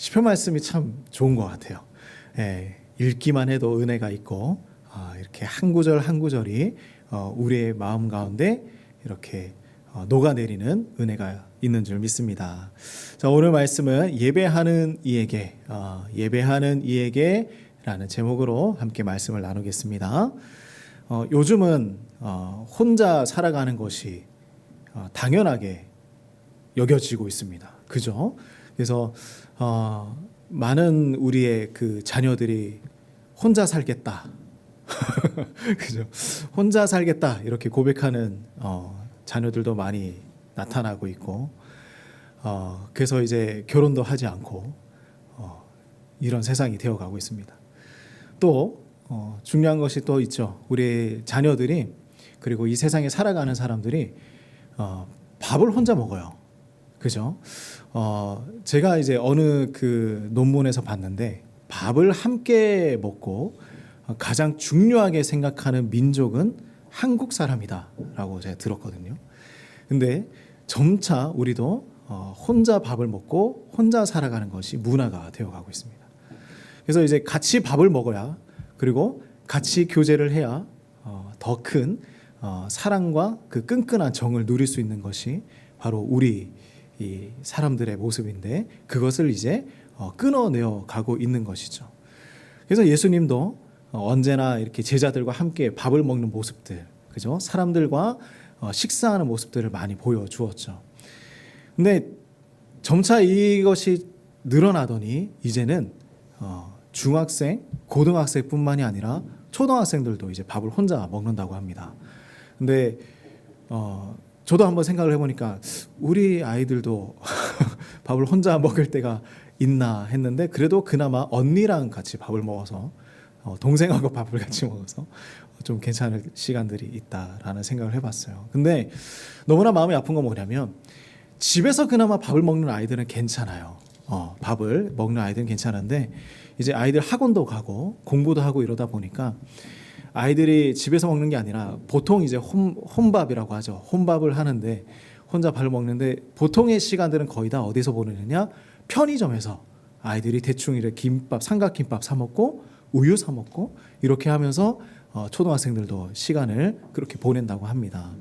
시편 말씀이 참 좋은 것 같아요. 읽기만 해도 은혜가 있고 이렇게 한 구절 한 구절이 우리의 마음 가운데 이렇게 녹아내리는 은혜가 있는 줄 믿습니다. 자, 오늘 말씀은 예배하는 이에게라는 제목으로 함께 말씀을 나누겠습니다. 요즘은 혼자 살아가는 것이 당연하게 여겨지고 있습니다. 그죠? 그래서 많은 우리의 그 자녀들이 혼자 살겠다. 그죠? 혼자 살겠다. 이렇게 고백하는 자녀들도 많이 나타나고 있고, 그래서 이제 결혼도 하지 않고, 이런 세상이 되어가고 있습니다. 또, 중요한 것이 또 있죠. 우리 자녀들이, 그리고 이 세상에 살아가는 사람들이, 밥을 혼자 먹어요. 그죠? 제가 이제 어느 그 논문에서 봤는데, 밥을 함께 먹고 가장 중요하게 생각하는 민족은 한국 사람이다라고 제가 들었거든요. 근데 점차 우리도 혼자 밥을 먹고 혼자 살아가는 것이 문화가 되어가고 있습니다. 그래서 이제 같이 밥을 먹어야, 그리고 같이 교제를 해야 더 큰 사랑과 그 끈끈한 정을 누릴 수 있는 것이 바로 우리 이 사람들의 모습인데, 그것을 이제 끊어내어 가고 있는 것이죠. 그래서 예수님도 언제나 이렇게 제자들과 함께 밥을 먹는 모습들, 그죠? 사람들과 식사하는 모습들을 많이 보여주었죠. 근데 점차 이것이 늘어나더니 이제는 중학생, 고등학생뿐만이 아니라 초등학생들도 이제 밥을 혼자 먹는다고 합니다. 근데 저도 한번 생각을 해보니까 우리 아이들도 밥을 혼자 먹을 때가 있나 했는데, 그래도 그나마 언니랑 같이 밥을 먹어서 동생하고 밥을 같이 먹어서 좀 괜찮은 시간들이 있다라는 생각을 해봤어요. 근데 너무나 마음이 아픈 건 뭐냐면, 집에서 그나마 밥을 먹는 아이들은 괜찮아요. 밥을 먹는 아이들은 괜찮은데, 이제 아이들 학원도 가고 공부도 하고 이러다 보니까 아이들이 집에서 먹는 게 아니라 보통 이제 혼밥이라고 하죠. 혼밥을 하는데, 혼자 밥을 먹는데 보통의 시간들은 거의 다 어디서 보내느냐? 편의점에서 아이들이 대충 이렇게 김밥, 삼각김밥 사 먹고 우유 사 먹고 이렇게 하면서 초등학생들도 시간을 그렇게 보낸다고 합니다.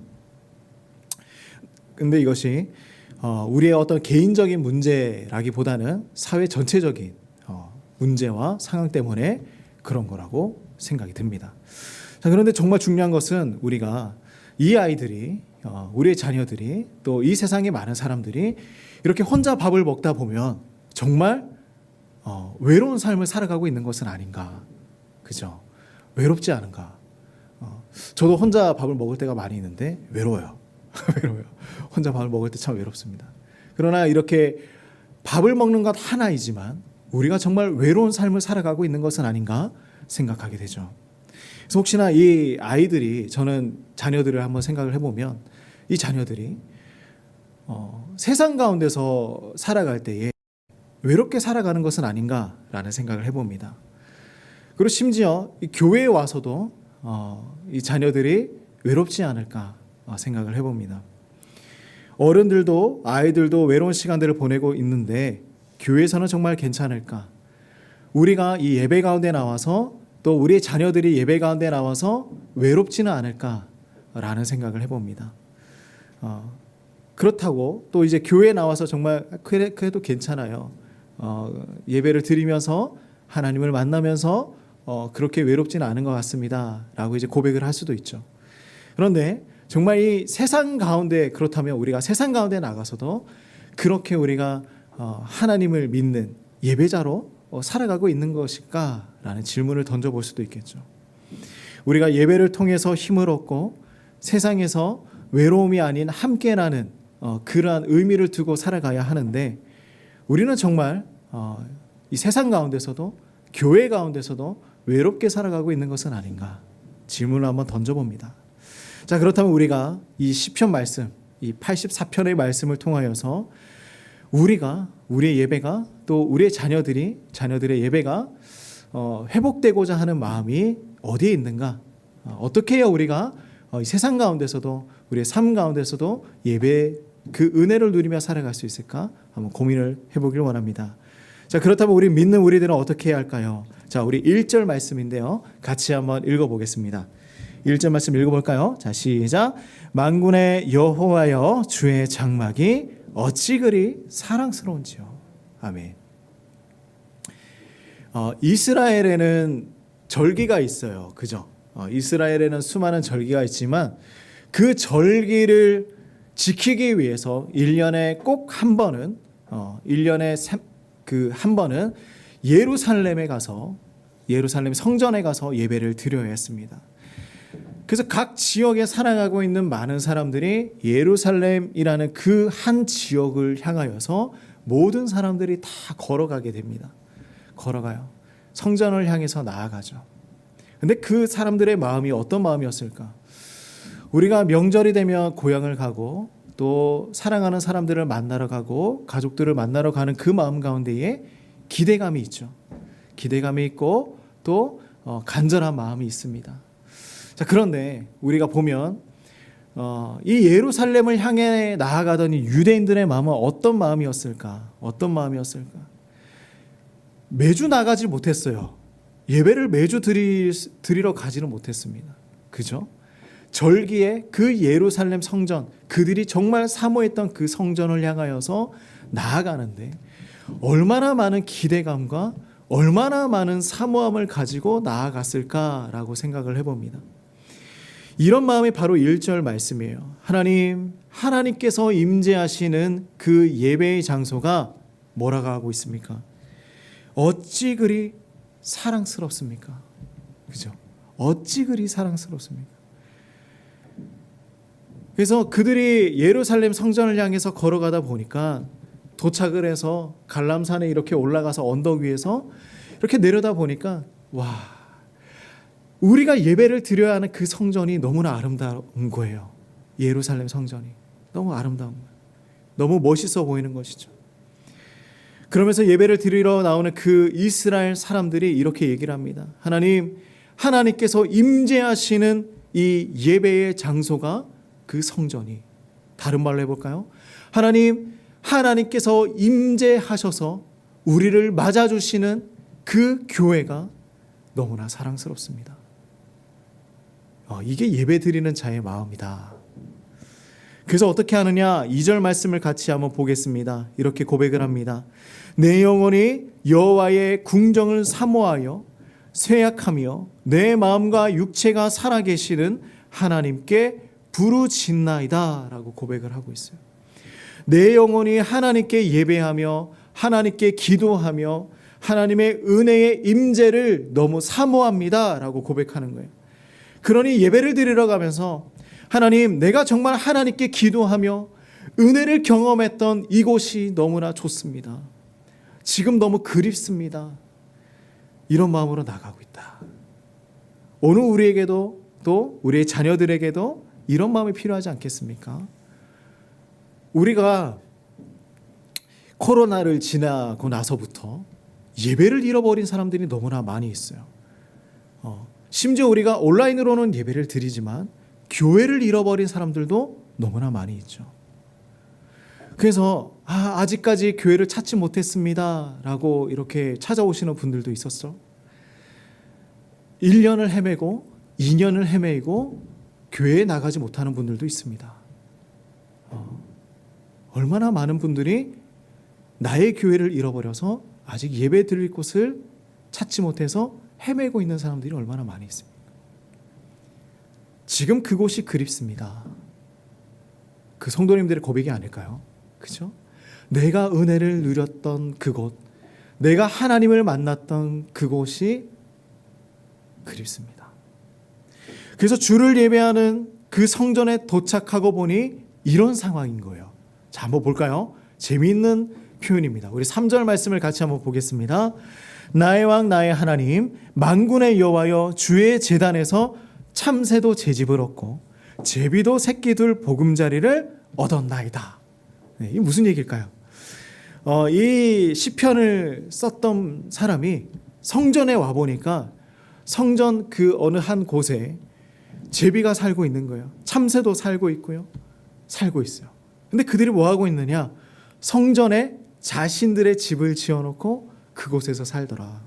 근데 이것이 우리의 어떤 개인적인 문제라기보다는 사회 전체적인 문제와 상황 때문에 그런 거라고 생각이 듭니다. 자, 그런데 정말 중요한 것은 우리가 이 아이들이, 우리의 자녀들이, 또 이 세상의 많은 사람들이 이렇게 혼자 밥을 먹다 보면 정말 외로운 삶을 살아가고 있는 것은 아닌가. 그죠? 외롭지 않은가. 저도 혼자 밥을 먹을 때가 많이 있는데 외로워요. 외로워요. 혼자 밥을 먹을 때 참 외롭습니다. 그러나 이렇게 밥을 먹는 것 하나이지만 우리가 정말 외로운 삶을 살아가고 있는 것은 아닌가 생각하게 되죠. 그래서 혹시나 이 아이들이, 저는 자녀들을 한번 생각을 해보면 이 자녀들이 세상 가운데서 살아갈 때에 외롭게 살아가는 것은 아닌가라는 생각을 해봅니다. 그리고 심지어 이 교회에 와서도 이 자녀들이 외롭지 않을까 생각을 해봅니다. 어른들도 아이들도 외로운 시간들을 보내고 있는데 교회에서는 정말 괜찮을까? 우리가 이 예배 가운데 나와서, 또 우리의 자녀들이 예배 가운데 나와서 외롭지는 않을까라는 생각을 해봅니다. 그렇다고 또 이제 교회에 나와서 정말 그래도 괜찮아요. 예배를 드리면서 하나님을 만나면서 그렇게 외롭지는 않은 것 같습니다 라고 이제 고백을 할 수도 있죠. 그런데 정말 이 세상 가운데, 그렇다면 우리가 세상 가운데 나가서도 그렇게 우리가 하나님을 믿는 예배자로 살아가고 있는 것일까라는 질문을 던져볼 수도 있겠죠. 우리가 예배를 통해서 힘을 얻고 세상에서 외로움이 아닌 함께 나는 그러한 의미를 두고 살아가야 하는데, 우리는 정말 이 세상 가운데서도, 교회 가운데서도 외롭게 살아가고 있는 것은 아닌가 질문을 한번 던져봅니다. 자, 그렇다면 우리가 이 시편 말씀, 이 84편의 말씀을 통하여서 우리가, 우리의 예배가, 또 우리의 자녀들의 예배가 회복되고자 하는 마음이 어디에 있는가, 어떻게 해야 우리가 이 세상 가운데서도, 우리의 삶 가운데서도 예배 그 은혜를 누리며 살아갈 수 있을까 한번 고민을 해보길 원합니다. 자, 그렇다면 우리 믿는 우리들은 어떻게 해야 할까요? 자, 우리 1절 말씀인데요. 같이 한번 읽어보겠습니다. 1절 말씀 읽어볼까요? 자, 시작. 만군의 여호와여 주의 장막이 어찌 그리 사랑스러운지요. 아멘. 이스라엘에는 절기가 있어요. 그죠? 이스라엘에는 수많은 절기가 있지만 그 절기를 지키기 위해서 1년에 꼭 한 번은 1년에 한 번은 예루살렘에 가서 예루살렘 성전에 가서 예배를 드려야 했습니다. 그래서 각 지역에 살아가고 있는 많은 사람들이 예루살렘이라는 그 한 지역을 향하여서 모든 사람들이 다 걸어가게 됩니다. 걸어가요. 성전을 향해서 나아가죠. 근데 그 사람들의 마음이 어떤 마음이었을까? 우리가 명절이 되면 고향을 가고 또 사랑하는 사람들을 만나러 가고 가족들을 만나러 가는 그 마음 가운데에 기대감이 있죠. 기대감이 있고 또 간절한 마음이 있습니다. 자, 그런데 우리가 보면 이 예루살렘을 향해 나아가던 이 유대인들의 마음은 어떤 마음이었을까? 어떤 마음이었을까? 매주 나가지 못했어요. 예배를 매주 드리러 가지는 못했습니다. 그죠? 절기에 그 예루살렘 성전, 그들이 정말 사모했던 그 성전을 향하여서 나아가는데 얼마나 많은 기대감과 얼마나 많은 사모함을 가지고 나아갔을까라고 생각을 해봅니다. 이런 마음이 바로 1절 말씀이에요. 하나님께서 임재하시는 그 예배의 장소가 뭐라고 하고 있습니까? 어찌 그리 사랑스럽습니까? 그죠? 어찌 그리 사랑스럽습니까? 그래서 그들이 예루살렘 성전을 향해서 걸어가다 보니까 도착을 해서 갈람산에 이렇게 올라가서 언덕 위에서 이렇게 내려다 보니까 와, 우리가 예배를 드려야 하는 그 성전이 너무나 아름다운 거예요. 예루살렘 성전이 너무 아름다운 거예요. 너무 멋있어 보이는 것이죠. 그러면서 예배를 드리러 나오는 그 이스라엘 사람들이 이렇게 얘기를 합니다. 하나님께서 임재하시는 이 예배의 장소가 그 성전이, 다른 말로 해볼까요? 하나님께서 임재하셔서 우리를 맞아주시는 그 교회가 너무나 사랑스럽습니다. 이게 예배 드리는 자의 마음이다. 그래서 어떻게 하느냐? 2절 말씀을 같이 한번 보겠습니다. 이렇게 고백을 합니다. 내 영혼이 여호와의 궁정을 사모하여 쇠약하며 내 마음과 육체가 살아계시는 하나님께 부르짖나이다 라고 고백을 하고 있어요. 내 영혼이 하나님께 예배하며 하나님께 기도하며 하나님의 은혜의 임재를 너무 사모합니다 라고 고백하는 거예요. 그러니 예배를 드리러 가면서 하나님, 내가 정말 하나님께 기도하며 은혜를 경험했던 이곳이 너무나 좋습니다. 지금 너무 그립습니다. 이런 마음으로 나가고 있다. 오늘 우리에게도 또 우리의 자녀들에게도 이런 마음이 필요하지 않겠습니까? 우리가 코로나를 지나고 나서부터 예배를 잃어버린 사람들이 너무나 많이 있어요. 심지어 우리가 온라인으로는 예배를 드리지만 교회를 잃어버린 사람들도 너무나 많이 있죠. 그래서 아직까지 교회를 찾지 못했습니다 라고 이렇게 찾아오시는 분들도 있었어. 1년을 헤매고 2년을 헤매고 교회에 나가지 못하는 분들도 있습니다. 얼마나 많은 분들이 나의 교회를 잃어버려서 아직 예배 드릴 곳을 찾지 못해서 헤매고 있는 사람들이 얼마나 많이 있습니까? 지금 그곳이 그립습니다. 그 성도님들의 고백이 아닐까요? 그죠? 내가 은혜를 누렸던 그곳, 내가 하나님을 만났던 그곳이 그립습니다. 그래서 주를 예배하는 그 성전에 도착하고 보니 이런 상황인 거예요. 자, 한번 볼까요? 재미있는 표현입니다. 우리 3절 말씀을 같이 한번 보겠습니다. 나의 왕 나의 하나님 만군의 여호와여 주의 제단에서 참새도 제집을 얻고 제비도 새끼들 보금자리를 얻었나이다. 네, 이게 무슨 얘기일까요? 이 시편을 썼던 사람이 성전에 와 보니까 성전 그 어느 한 곳에 제비가 살고 있는 거예요. 참새도 살고 있고요. 살고 있어요. 근데 그들이 뭐 하고 있느냐? 성전에 자신들의 집을 지어놓고 그곳에서 살더라.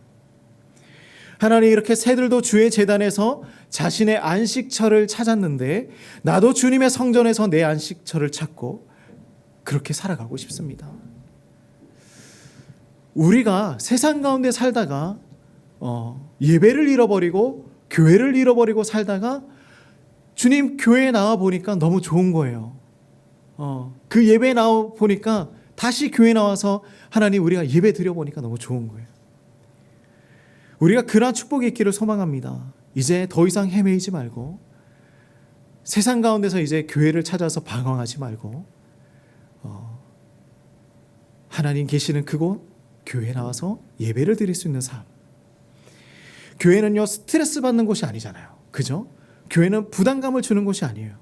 하나님, 이렇게 새들도 주의 제단에서 자신의 안식처를 찾았는데 나도 주님의 성전에서 내 안식처를 찾고 그렇게 살아가고 싶습니다. 우리가 세상 가운데 살다가 예배를 잃어버리고 교회를 잃어버리고 살다가 주님 교회에 나와 보니까 너무 좋은 거예요. 그 예배에 나와 보니까 다시 교회 나와서 하나님 우리가 예배 드려 보니까 너무 좋은 거예요. 우리가 그러한 축복이 있기를 소망합니다. 이제 더 이상 헤매이지 말고 세상 가운데서 이제 교회를 찾아서 방황하지 말고 하나님 계시는 그곳 교회에 나와서 예배를 드릴 수 있는 삶. 교회는요 스트레스 받는 곳이 아니잖아요. 그죠? 교회는 부담감을 주는 곳이 아니에요.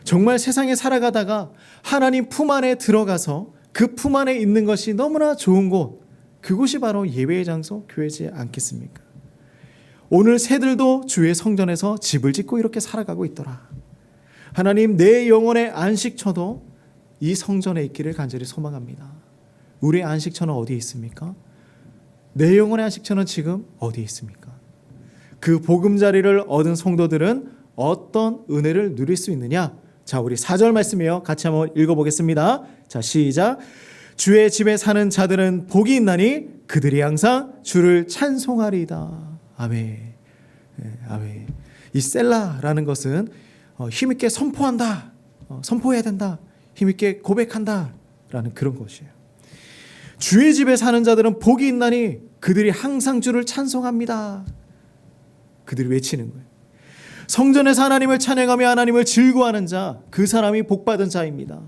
정말 세상에 살아가다가 하나님 품 안에 들어가서 그 품 안에 있는 것이 너무나 좋은 곳, 그곳이 바로 예배의 장소, 교회지 않겠습니까? 오늘 새들도 주의 성전에서 집을 짓고 이렇게 살아가고 있더라. 하나님, 내 영혼의 안식처도 이 성전에 있기를 간절히 소망합니다. 우리의 안식처는 어디에 있습니까? 내 영혼의 안식처는 지금 어디에 있습니까? 그 보금자리를 얻은 성도들은 어떤 은혜를 누릴 수 있느냐? 자, 우리 4절 말씀이에요. 같이 한번 읽어보겠습니다. 자, 시작. 주의 집에 사는 자들은 복이 있나니 그들이 항상 주를 찬송하리이다. 아멘. 아멘. 이 셀라라는 것은 힘있게 선포한다, 선포해야 된다, 힘있게 고백한다 라는 그런 것이에요. 주의 집에 사는 자들은 복이 있나니 그들이 항상 주를 찬송합니다. 그들이 외치는 거예요. 성전에서 하나님을 찬양하며 하나님을 즐거워하는 자, 그 사람이 복받은 자입니다.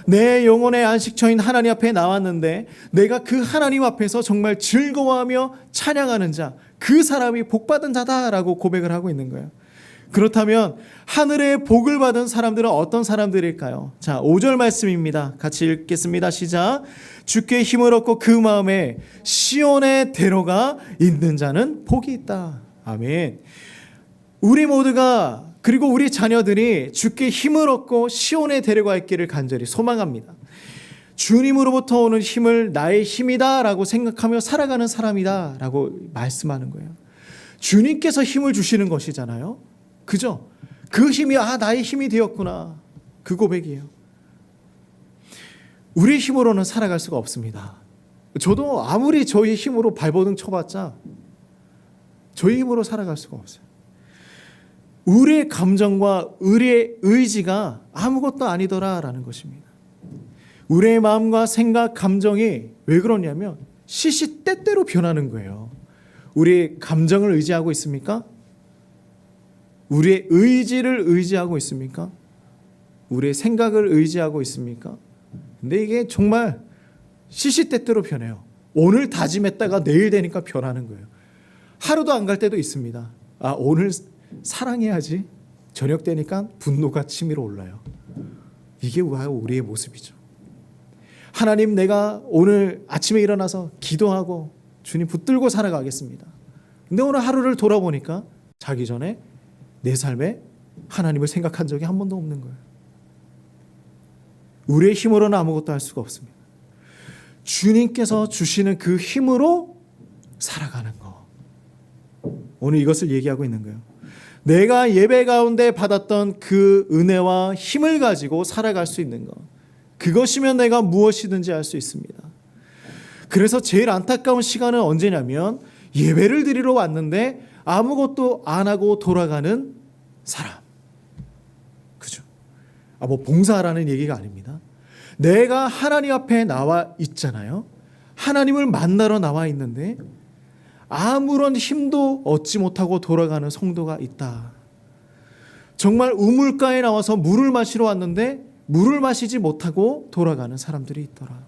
내 영혼의 안식처인 하나님 앞에 나왔는데 내가 그 하나님 앞에서 정말 즐거워하며 찬양하는 자, 그 사람이 복받은 자다라고 고백을 하고 있는 거예요. 그렇다면 하늘의 복을 받은 사람들은 어떤 사람들일까요? 자, 5절 말씀입니다. 같이 읽겠습니다. 시작. 주께 힘을 얻고 그 마음에 시온의 대로가 있는 자는 복이 있다. 아멘. 우리 모두가 그리고 우리 자녀들이 주께 힘을 얻고 시온의 대로가 있기를 간절히 소망합니다. 주님으로부터 오는 힘을 나의 힘이다라고 생각하며 살아가는 사람이다라고 말씀하는 거예요. 주님께서 힘을 주시는 것이잖아요. 그죠? 그 힘이 나의 힘이 되었구나. 그 고백이에요. 우리 힘으로는 살아갈 수가 없습니다. 저도 아무리 저희 힘으로 발버둥 쳐봤자 저희 힘으로 살아갈 수가 없어요. 우리의 감정과 우리의 의지가 아무것도 아니더라라는 것입니다. 우리의 마음과 생각, 감정이 왜 그러냐면 시시때때로 변하는 거예요. 우리의 감정을 의지하고 있습니까? 우리의 의지를 의지하고 있습니까? 우리의 생각을 의지하고 있습니까? 근데 이게 정말 시시때때로 변해요. 오늘 다짐했다가 내일 되니까 변하는 거예요. 하루도 안 갈 때도 있습니다. 오늘 사랑해야지. 저녁 되니까 분노가 치밀어 올라요. 이게 우리의 모습이죠. 하나님, 내가 오늘 아침에 일어나서 기도하고 주님 붙들고 살아가겠습니다. 근데 오늘 하루를 돌아보니까 자기 전에 내 삶에 하나님을 생각한 적이 한 번도 없는 거예요. 우리의 힘으로는 아무것도 할 수가 없습니다. 주님께서 주시는 그 힘으로 살아가는 거. 오늘 이것을 얘기하고 있는 거예요. 내가 예배 가운데 받았던 그 은혜와 힘을 가지고 살아갈 수 있는 것. 그것이면 내가 무엇이든지 할 수 있습니다. 그래서 제일 안타까운 시간은 언제냐면 예배를 드리러 왔는데 아무것도 안 하고 돌아가는 사람. 그죠? 뭐 봉사하라는 얘기가 아닙니다. 내가 하나님 앞에 나와 있잖아요. 하나님을 만나러 나와 있는데 아무런 힘도 얻지 못하고 돌아가는 성도가 있다. 정말 우물가에 나와서 물을 마시러 왔는데 물을 마시지 못하고 돌아가는 사람들이 있더라.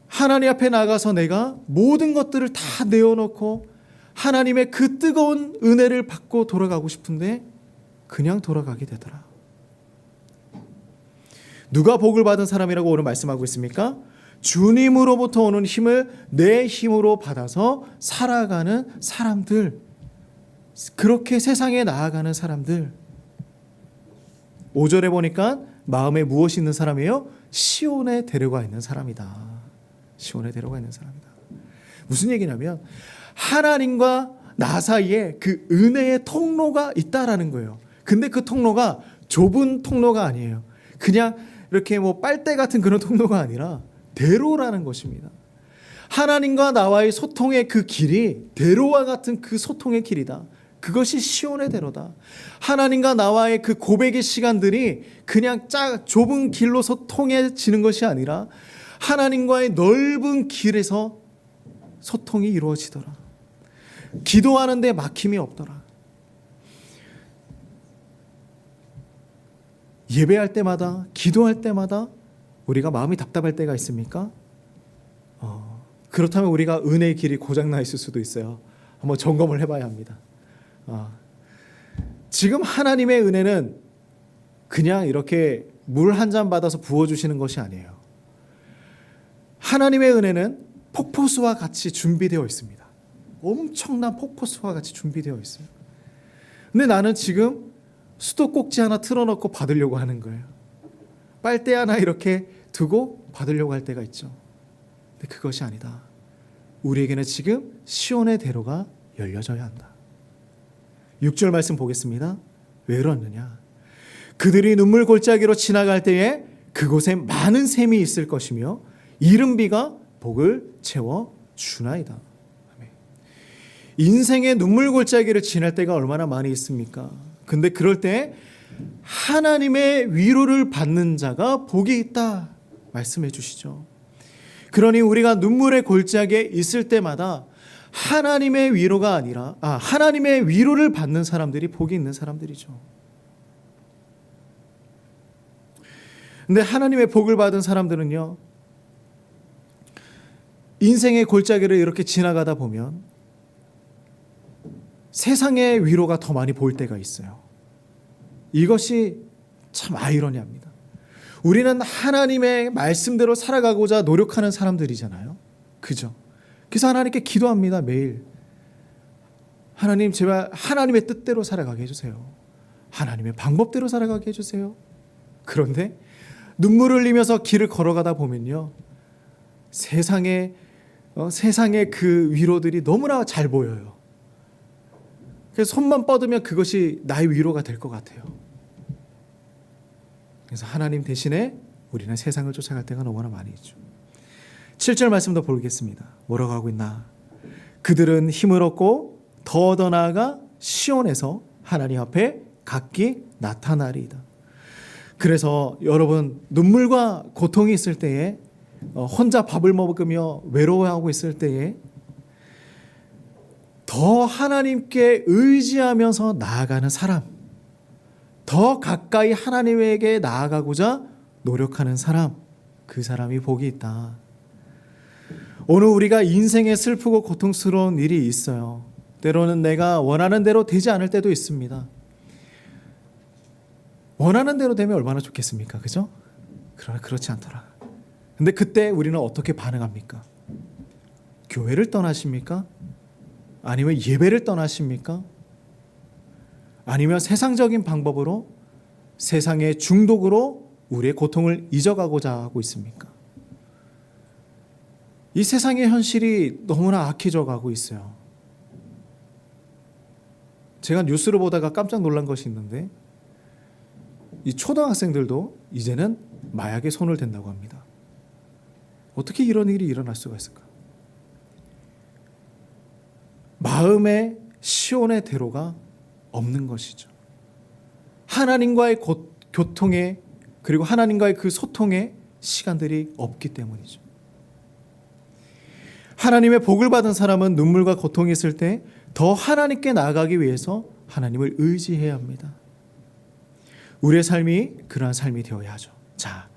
하나님 앞에 나가서 내가 모든 것들을 다 내어놓고 하나님의 그 뜨거운 은혜를 받고 돌아가고 싶은데 그냥 돌아가게 되더라. 누가 복을 받은 사람이라고 오늘 말씀하고 있습니까? 주님으로부터 오는 힘을 내 힘으로 받아서 살아가는 사람들, 그렇게 세상에 나아가는 사람들. 5절에 보니까 마음에 무엇이 있는 사람이에요? 시온에 데려가 있는 사람이다. 시온의 대로가 있는 사람이다. 무슨 얘기냐면 하나님과 나 사이에 그 은혜의 통로가 있다라는 거예요. 근데 그 통로가 좁은 통로가 아니에요. 그냥 이렇게 뭐 빨대 같은 그런 통로가 아니라 대로라는 것입니다. 하나님과 나와의 소통의 그 길이 대로와 같은 그 소통의 길이다. 그것이 시온의 대로다. 하나님과 나와의 그 고백의 시간들이 그냥 좁은 길로서 통해지는 것이 아니라 하나님과의 넓은 길에서 소통이 이루어지더라. 기도하는데 막힘이 없더라. 예배할 때마다, 기도할 때마다 우리가 마음이 답답할 때가 있습니까? 그렇다면 우리가 은혜의 길이 고장나 있을 수도 있어요. 한번 점검을 해봐야 합니다. 지금 하나님의 은혜는 그냥 이렇게 물 한 잔 받아서 부어주시는 것이 아니에요. 하나님의 은혜는 폭포수와 같이 준비되어 있습니다. 엄청난 폭포수와 같이 준비되어 있어요. 근데 나는 지금 수도꼭지 하나 틀어놓고 받으려고 하는 거예요. 빨대 하나 이렇게 두고 받으려고 할 때가 있죠. 근데 그것이 아니다. 우리에게는 지금 시온의 대로가 열려져야 한다. 6절 말씀 보겠습니다. 왜 그러느냐? 그들이 눈물 골짜기로 지나갈 때에 그곳에 많은 샘이 있을 것이며 이른 비가 복을 채워 주나이다. 인생의 눈물 골짜기를 지날 때가 얼마나 많이 있습니까? 근데 그럴 때 하나님의 위로를 받는 자가 복이 있다 말씀해 주시죠. 그러니 우리가 눈물의 골짜기에 있을 때마다 하나님의 위로가 아니라 하나님의 위로를 받는 사람들이 복이 있는 사람들이죠. 근데 하나님의 복을 받은 사람들은요, 인생의 골짜기를 이렇게 지나가다 보면 세상의 위로가 더 많이 보일 때가 있어요. 이것이 참 아이러니합니다. 우리는 하나님의 말씀대로 살아가고자 노력하는 사람들이잖아요. 그죠? 그래서 하나님께 기도합니다. 매일. 하나님, 제발 하나님의 뜻대로 살아가게 해주세요. 하나님의 방법대로 살아가게 해주세요. 그런데 눈물을 흘리면서 길을 걸어가다 보면요, 세상의 그 위로들이 너무나 잘 보여요. 그래서 손만 뻗으면 그것이 나의 위로가 될 것 같아요. 그래서 하나님 대신에 우리는 세상을 쫓아갈 때가 너무나 많이 있죠. 7절 말씀도 보겠습니다. 뭐라고 하고 있나? 그들은 힘을 얻고 더 나아가 시온에서 하나님 앞에 각기 나타나리이다. 그래서 여러분, 눈물과 고통이 있을 때에, 혼자 밥을 먹으며 외로워하고 있을 때에 더 하나님께 의지하면서 나아가는 사람, 더 가까이 하나님에게 나아가고자 노력하는 사람, 그 사람이 복이 있다. 오늘 우리가 인생에 슬프고 고통스러운 일이 있어요. 때로는 내가 원하는 대로 되지 않을 때도 있습니다. 원하는 대로 되면 얼마나 좋겠습니까? 그죠? 그러나 그렇지 않더라. 근데 그때 우리는 어떻게 반응합니까? 교회를 떠나십니까? 아니면 예배를 떠나십니까? 아니면 세상적인 방법으로, 세상의 중독으로 우리의 고통을 잊어가고자 하고 있습니까? 이 세상의 현실이 너무나 악해져 가고 있어요. 제가 뉴스를 보다가 깜짝 놀란 것이 있는데, 이 초등학생들도 이제는 마약에 손을 댄다고 합니다. 어떻게 이런 일이 일어날 수가 있을까? 마음의 시온의 대로가 없는 것이죠. 하나님과의 교통에, 그리고 하나님과의 그 소통의 시간들이 없기 때문이죠. 하나님의 복을 받은 사람은 눈물과 고통이 있을 때 더 하나님께 나아가기 위해서 하나님을 의지해야 합니다. 우리의 삶이 그러한 삶이 되어야 하죠. 자,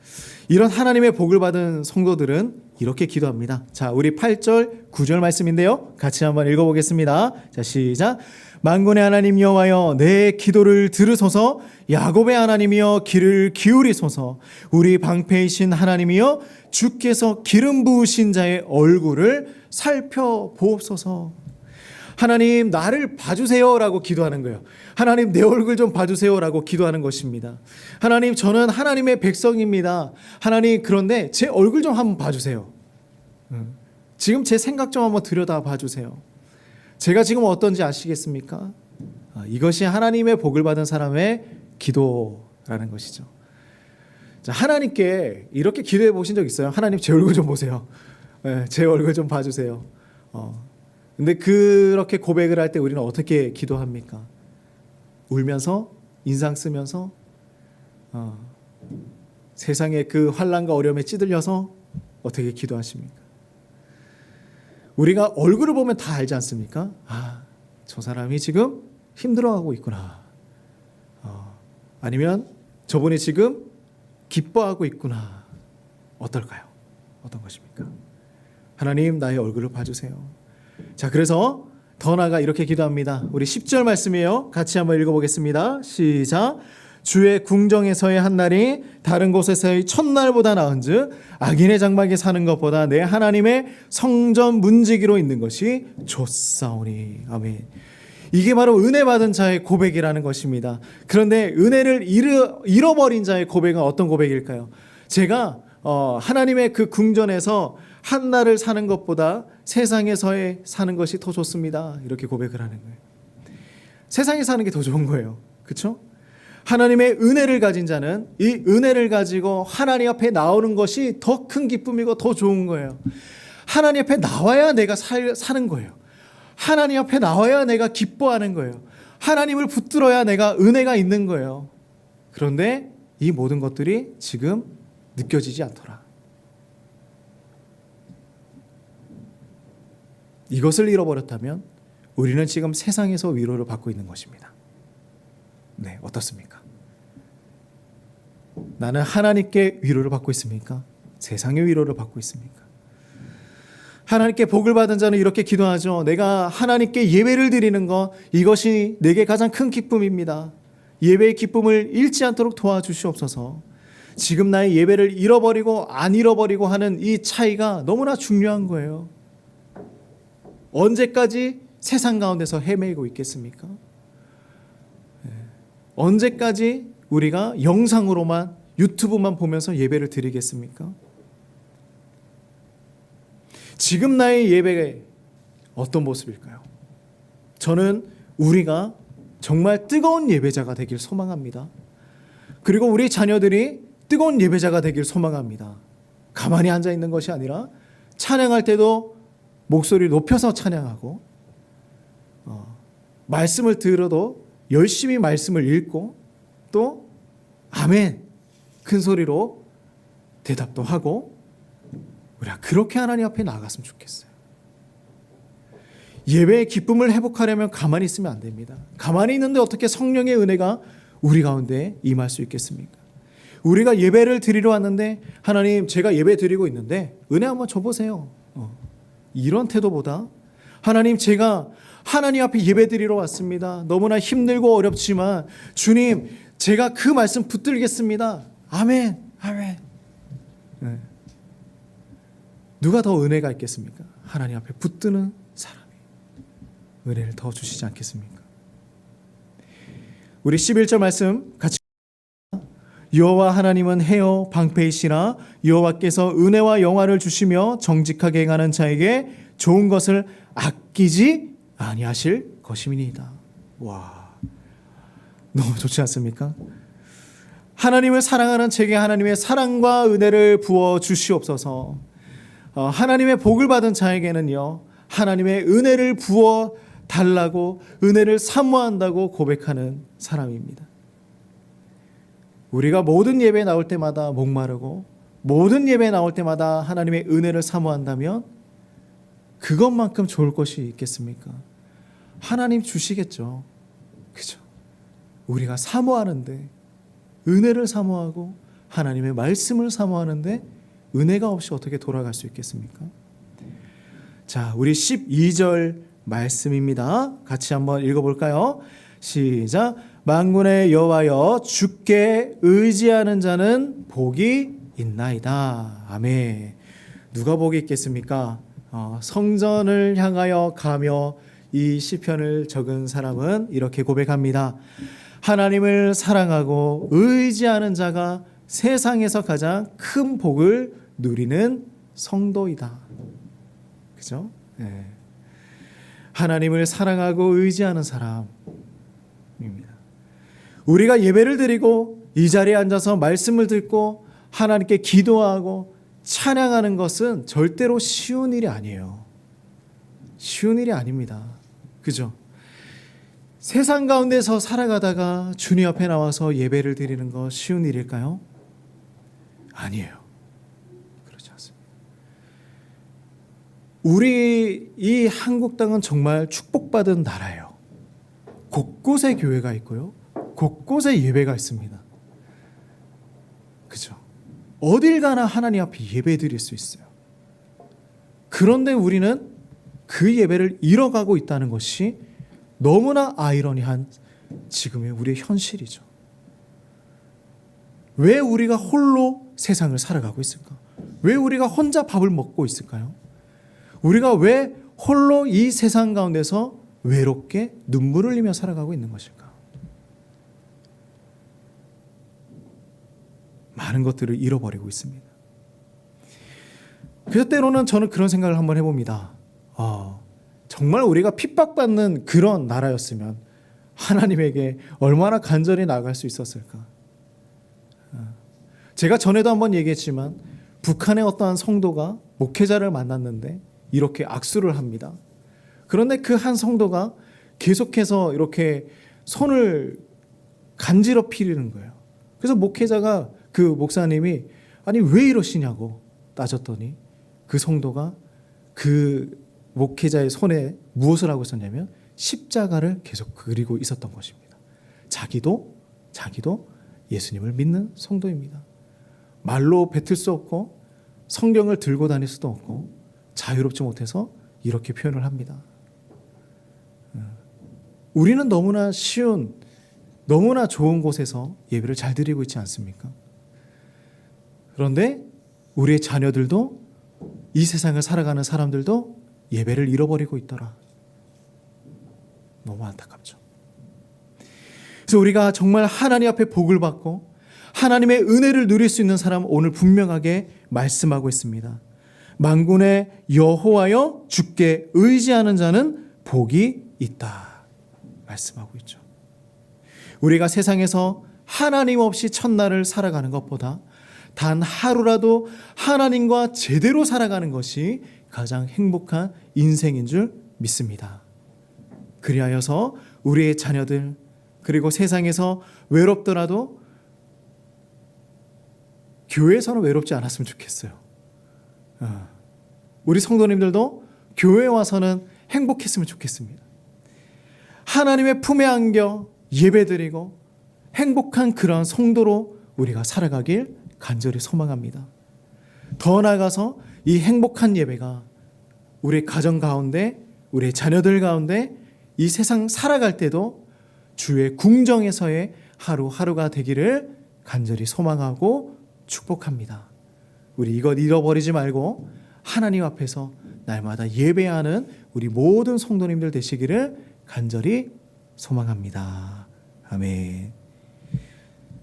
이런 하나님의 복을 받은 성도들은 이렇게 기도합니다. 자, 우리 8절, 9절 말씀인데요. 같이 한번 읽어보겠습니다. 자, 시작. 만군의 하나님 여호와여, 내 기도를 들으소서. 야곱의 하나님이여, 귀를 기울이소서. 우리 방패이신 하나님이여, 주께서 기름 부으신 자의 얼굴을 살펴보옵소서. 하나님, 나를 봐주세요라고 기도하는 거예요. 하나님, 내 얼굴 좀 봐주세요라고 기도하는 것입니다. 하나님, 저는 하나님의 백성입니다. 하나님, 그런데 제 얼굴 좀 한번 봐주세요. 지금 제 생각 좀 한번 들여다봐 주세요. 제가 지금 어떤지 아시겠습니까? 이것이 하나님의 복을 받은 사람의 기도라는 것이죠. 자, 하나님께 이렇게 기도해 보신 적 있어요? 하나님 제 얼굴 좀 보세요. 제 얼굴 좀 봐주세요. 근데 그렇게 고백을 할 때 우리는 어떻게 기도합니까? 울면서, 인상 쓰면서, 세상의 그 환난과 어려움에 찌들려서 어떻게 기도하십니까? 우리가 얼굴을 보면 다 알지 않습니까? 저 사람이 지금 힘들어하고 있구나. 아니면 저분이 지금 기뻐하고 있구나. 어떨까요? 어떤 것입니까? 하나님, 나의 얼굴을 봐주세요. 자, 그래서 더 나아가 이렇게 기도합니다. 우리 10절 말씀이에요. 같이 한번 읽어보겠습니다. 시작. 주의 궁정에서의 한 날이 다른 곳에서의 첫날보다 나은즉 악인의 장막에 사는 것보다 내 하나님의 성전 문지기로 있는 것이 좋사오니. 아멘. 이게 바로 은혜 받은 자의 고백이라는 것입니다. 그런데 은혜를 잃어버린 자의 고백은 어떤 고백일까요? 제가 하나님의 그 궁전에서 한 날을 사는 것보다 세상에서의 사는 것이 더 좋습니다. 이렇게 고백을 하는 거예요. 세상에 사는 게 더 좋은 거예요. 그렇죠? 하나님의 은혜를 가진 자는 이 은혜를 가지고 하나님 앞에 나오는 것이 더 큰 기쁨이고 더 좋은 거예요. 하나님 앞에 나와야 내가 사는 거예요. 하나님 앞에 나와야 내가 기뻐하는 거예요. 하나님을 붙들어야 내가 은혜가 있는 거예요. 그런데 이 모든 것들이 지금 느껴지지 않더라. 이것을 잃어버렸다면 우리는 지금 세상에서 위로를 받고 있는 것입니다. 네, 어떻습니까? 나는 하나님께 위로를 받고 있습니까? 세상의 위로를 받고 있습니까? 하나님께 복을 받은 자는 이렇게 기도하죠. 내가 하나님께 예배를 드리는 것, 이것이 내게 가장 큰 기쁨입니다. 예배의 기쁨을 잃지 않도록 도와주시옵소서. 지금 나의 예배를 잃어버리고 안 잃어버리고 하는 이 차이가 너무나 중요한 거예요. 언제까지 세상 가운데서 헤매고 있겠습니까? 언제까지 우리가 영상으로만, 유튜브만 보면서 예배를 드리겠습니까? 지금 나의 예배가 어떤 모습일까요? 저는 우리가 정말 뜨거운 예배자가 되길 소망합니다. 그리고 우리 자녀들이 뜨거운 예배자가 되길 소망합니다. 가만히 앉아 있는 것이 아니라 찬양할 때도 목소리를 높여서 찬양하고, 말씀을 들어도 열심히 말씀을 읽고, 또 아멘 큰 소리로 대답도 하고, 우리가 그렇게 하나님 앞에 나아갔으면 좋겠어요. 예배의 기쁨을 회복하려면 가만히 있으면 안 됩니다. 가만히 있는데 어떻게 성령의 은혜가 우리 가운데 임할 수 있겠습니까? 우리가 예배를 드리러 왔는데, 하나님 제가 예배 드리고 있는데 은혜 한번 줘보세요. 이런 태도보다, 하나님 제가 하나님 앞에 예배 드리러 왔습니다. 너무나 힘들고 어렵지만 주님 제가 그 말씀 붙들겠습니다. 아멘, 아멘. 네. 누가 더 은혜가 있겠습니까? 하나님 앞에 붙드는 사람이 은혜를 더 주시지 않겠습니까? 우리 11절 말씀 같이. 여호와 하나님은 해요 방패이시라. 여호와께서 은혜와 영화를 주시며 정직하게 행하는 자에게 좋은 것을 아끼지 아니하실 것임이니이다. 와, 너무 좋지 않습니까? 하나님을 사랑하는 제게 하나님의 사랑과 은혜를 부어 주시옵소서. 하나님의 복을 받은 자에게는요, 하나님의 은혜를 부어 달라고, 은혜를 사모한다고 고백하는 사람입니다. 우리가 모든 예배에 나올 때마다 목마르고 모든 예배에 나올 때마다 하나님의 은혜를 사모한다면 그것만큼 좋을 것이 있겠습니까? 하나님 주시겠죠. 그죠? 우리가 사모하는데, 은혜를 사모하고 하나님의 말씀을 사모하는데 은혜가 없이 어떻게 돌아갈 수 있겠습니까? 자, 우리 12절 말씀입니다. 같이 한번 읽어볼까요? 시작. 만군의 여호와여, 주께 의지하는 자는 복이 있나이다. 아멘. 누가 복이 있겠습니까? 성전을 향하여 가며 이 시편을 적은 사람은 이렇게 고백합니다. 하나님을 사랑하고 의지하는 자가 세상에서 가장 큰 복을 누리는 성도이다. 그죠? 예. 하나님을 사랑하고 의지하는 사람입니다. 우리가 예배를 드리고 이 자리에 앉아서 말씀을 듣고 하나님께 기도하고 찬양하는 것은 절대로 쉬운 일이 아니에요. 쉬운 일이 아닙니다. 그죠? 세상 가운데서 살아가다가 주님 앞에 나와서 예배를 드리는 거 쉬운 일일까요? 아니에요. 그렇지 않습니다. 우리 이 한국 땅은 정말 축복받은 나라예요. 곳곳에 교회가 있고요. 곳곳에 예배가 있습니다. 그죠? 어딜 가나 하나님 앞에 예배 드릴 수 있어요. 그런데 우리는 그 예배를 잃어가고 있다는 것이 너무나 아이러니한 지금의 우리의 현실이죠. 왜 우리가 홀로 세상을 살아가고 있을까? 왜 우리가 혼자 밥을 먹고 있을까요? 우리가 왜 홀로 이 세상 가운데서 외롭게 눈물을 흘리며 살아가고 있는 것일까? 많은 것들을 잃어버리고 있습니다. 그래서 때로는 저는 그런 생각을 한번 해봅니다. 정말 우리가 핍박받는 그런 나라였으면 하나님에게 얼마나 간절히 나아갈 수 있었을까? 제가 전에도 한번 얘기했지만 북한의 어떠한 성도가 목회자를 만났는데 이렇게 악수를 합니다. 그런데 그 한 성도가 계속해서 이렇게 손을 간지럽히는 거예요. 그래서 목회자가 그 목사님이 아니 왜 이러시냐고 따졌더니 그 성도가 그 목회자의 손에 무엇을 하고 있었냐면 십자가를 계속 그리고 있었던 것입니다. 자기도 예수님을 믿는 성도입니다. 말로 뱉을 수 없고 성경을 들고 다닐 수도 없고 자유롭지 못해서 이렇게 표현을 합니다. 우리는 너무나 쉬운, 너무나 좋은 곳에서 예배를 잘 드리고 있지 않습니까? 그런데 우리의 자녀들도 이 세상을 살아가는 사람들도 예배를 잃어버리고 있더라. 너무 안타깝죠. 그래서 우리가 정말 하나님 앞에 복을 받고 하나님의 은혜를 누릴 수 있는 사람 오늘 분명하게 말씀하고 있습니다. 만군의 여호와여 주께 의지하는 자는 복이 있다. 말씀하고 있죠. 우리가 세상에서 하나님 없이 첫날을 살아가는 것보다 단 하루라도 하나님과 제대로 살아가는 것이 가장 행복한 인생인 줄 믿습니다. 그리하여서 우리의 자녀들 그리고 세상에서 외롭더라도 교회에서는 외롭지 않았으면 좋겠어요. 우리 성도님들도 교회에 와서는 행복했으면 좋겠습니다. 하나님의 품에 안겨 예배드리고 행복한 그러한 성도로 우리가 살아가길 간절히 소망합니다. 더 나아가서 이 행복한 예배가 우리 가정 가운데 우리 자녀들 가운데 이 세상 살아갈 때도 주의 궁정에서의 하루하루가 되기를 간절히 소망하고 축복합니다. 우리 이것 잃어버리지 말고 하나님 앞에서 날마다 예배하는 우리 모든 성도님들 되시기를 간절히 소망합니다. 아멘.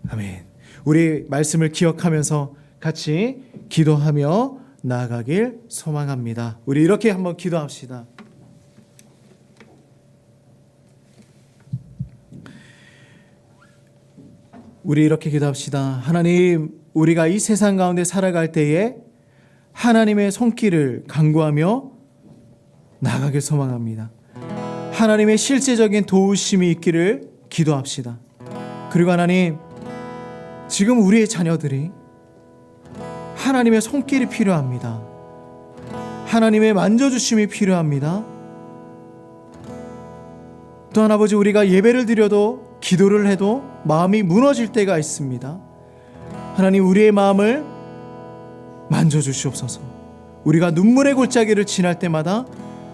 아멘. 우리 말씀을 기억하면서 같이 기도하며 나아가길 소망합니다. 우리 이렇게 한번 기도합시다. 우리 이렇게 기도합시다. 하나님, 우리가 이 세상 가운데 살아갈 때에 하나님의 손길을 간구하며 나아가길 소망합니다. 하나님의 실제적인 도우심이 있기를 기도합시다. 그리고 하나님, 지금 우리의 자녀들이 하나님의 손길이 필요합니다. 하나님의 만져주심이 필요합니다. 또한 아버지, 우리가 예배를 드려도 기도를 해도 마음이 무너질 때가 있습니다. 하나님, 우리의 마음을 만져주시옵소서. 우리가 눈물의 골짜기를 지날 때마다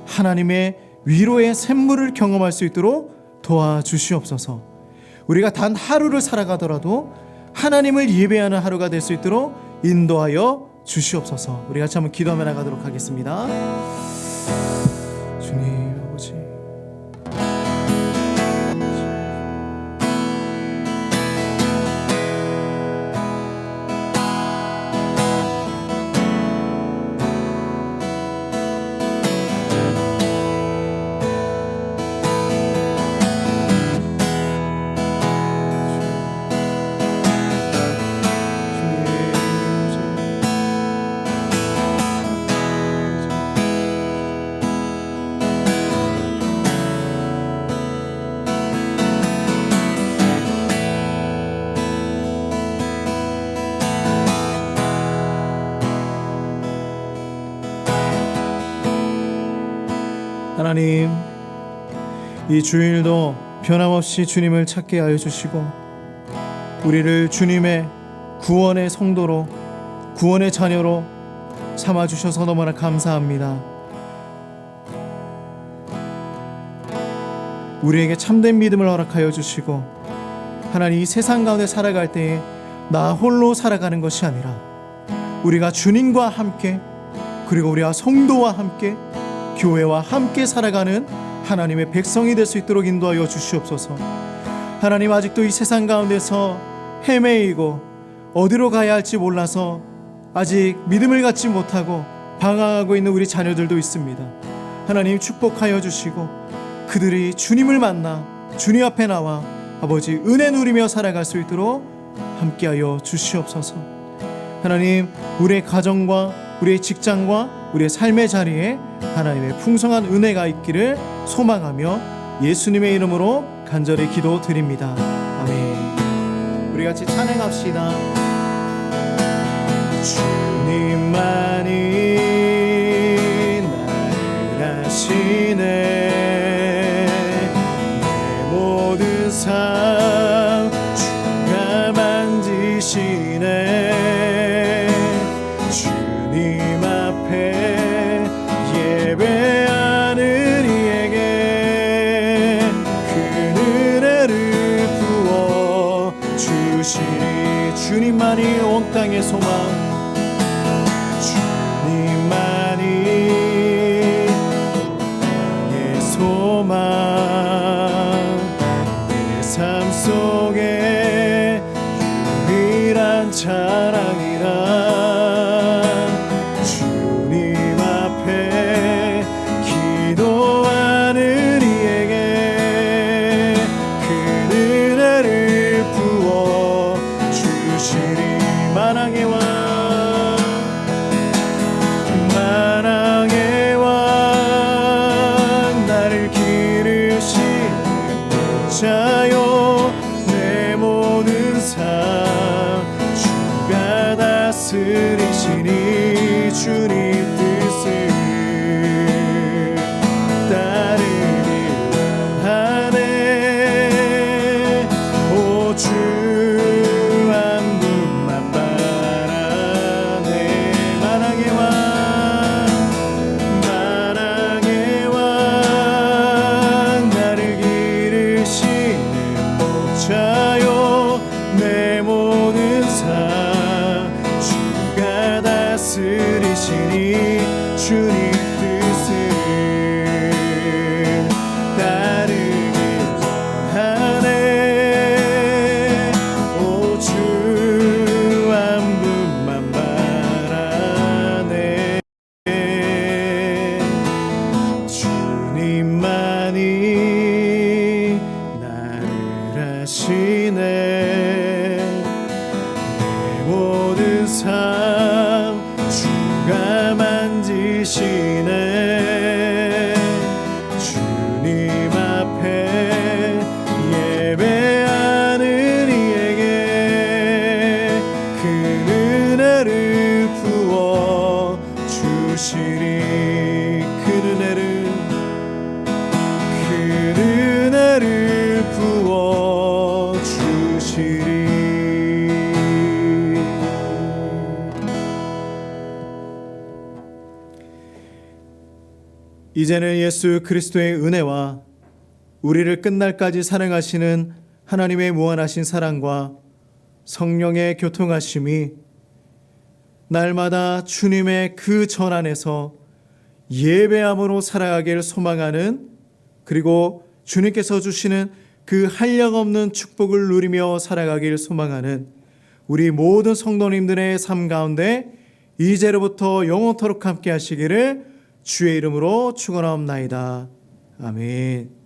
하나님의 위로의 샘물을 경험할 수 있도록 도와주시옵소서. 우리가 단 하루를 살아가더라도 하나님을 예배하는 하루가 될 수 있도록 인도하여 주시옵소서. 우리 같이 한번 기도하며 나가도록 하겠습니다. 주님 아버지, 하나님, 이 주일도 변함없이 주님을 찾게 하여 주시고 우리를 주님의 구원의 성도로, 구원의 자녀로 삼아주셔서 너무나 감사합니다. 우리에게 참된 믿음을 허락하여 주시고 하나님, 이 세상 가운데 살아갈 때에 나 홀로 살아가는 것이 아니라 우리가 주님과 함께, 그리고 우리와 성도와 함께, 교회와 함께 살아가는 하나님의 백성이 될 수 있도록 인도하여 주시옵소서. 하나님, 아직도 이 세상 가운데서 헤매이고 어디로 가야 할지 몰라서 아직 믿음을 갖지 못하고 방황하고 있는 우리 자녀들도 있습니다. 하나님, 축복하여 주시고 그들이 주님을 만나 주님 앞에 나와 아버지 은혜 누리며 살아갈 수 있도록 함께하여 주시옵소서. 하나님, 우리의 가정과 우리의 직장과 우리의 삶의 자리에 하나님의 풍성한 은혜가 있기를 소망하며 예수님의 이름으로 간절히 기도드립니다. 아멘. 우리 같이 찬양합시다. 주님만이 나를 아시네, 내 모든 삶 주가 만지시네. 주님 앞에 예배하는 이에게 그 은혜를 부어 주시니. 주님만이 온 땅의 소망, 주님만이 내 소망, 내 삶 속에 유일한 자랑이라. 주님 앞에 기도하는 이에게 그 은혜를 부어 주시리. 만왕의 왕, 만왕의 왕, 나를 기르시는 자요, 내 모든 삶 주가 다스리시니. 주님 뜻을 따르길 원하네. 오 주 한 분만 바라네. 만왕의 왕, 만왕의 왕, 나를 기르시는 목자요, 내 모든 삶 주가 다스리시니. 주님 뜻을 따르길 원하네. 오 주 한 분만 바라네. 주님만이 나를 아시네, 내 모든 삶 주가 만지시네. 주님 앞에 예배하는 이에게 그 은혜를 부어 주시리. 그 은혜를 부어 주시리. 이제는 예수 그리스도의 은혜와 우리를 끝날까지 사랑하시는 하나님의 무한하신 사랑과 성령의 교통하심이 날마다 주님의 그 전 안에서 예배함으로 살아가기를 소망하는, 그리고 주님께서 주시는 그 한량없는 축복을 누리며 살아가기를 소망하는 우리 모든 성도님들의 삶 가운데 이제로부터 영원토록 함께 하시기를 주의 이름으로 축원하옵나이다. 아멘.